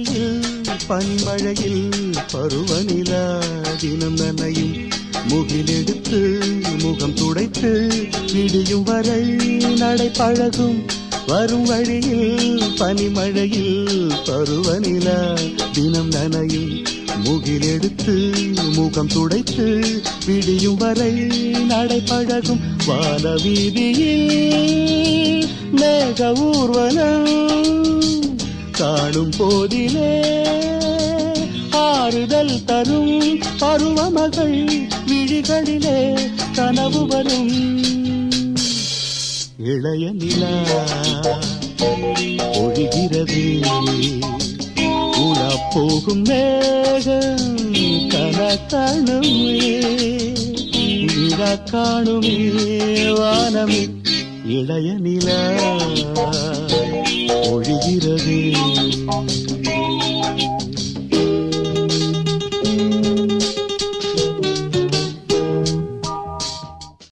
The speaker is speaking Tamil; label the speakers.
Speaker 1: வெயில் பனிமழையில் பருவநிலா தினம் நனையும் முகிலெடுத்து முகம் துடைத்து விடியும் வரை நடை பழகும் வரும் வழியில் பனிமழையில் பருவநிலா தினம் நனையும் முகிலெடுத்து முகம் துடைத்து விடியும் வரை நடை பழகும் வானவீதியில் மேக ஊர்வலம் காணும் போதிலே ஆறுதல் தரும் பருவமகள் விழிகளிலே கனவு வரும் இளைய நிலா ஒழிகிறது உலா போகும் மேகம் கனக்காணுமே விழா காணுமே வானமே இளைய நிலா ஒழிகிறது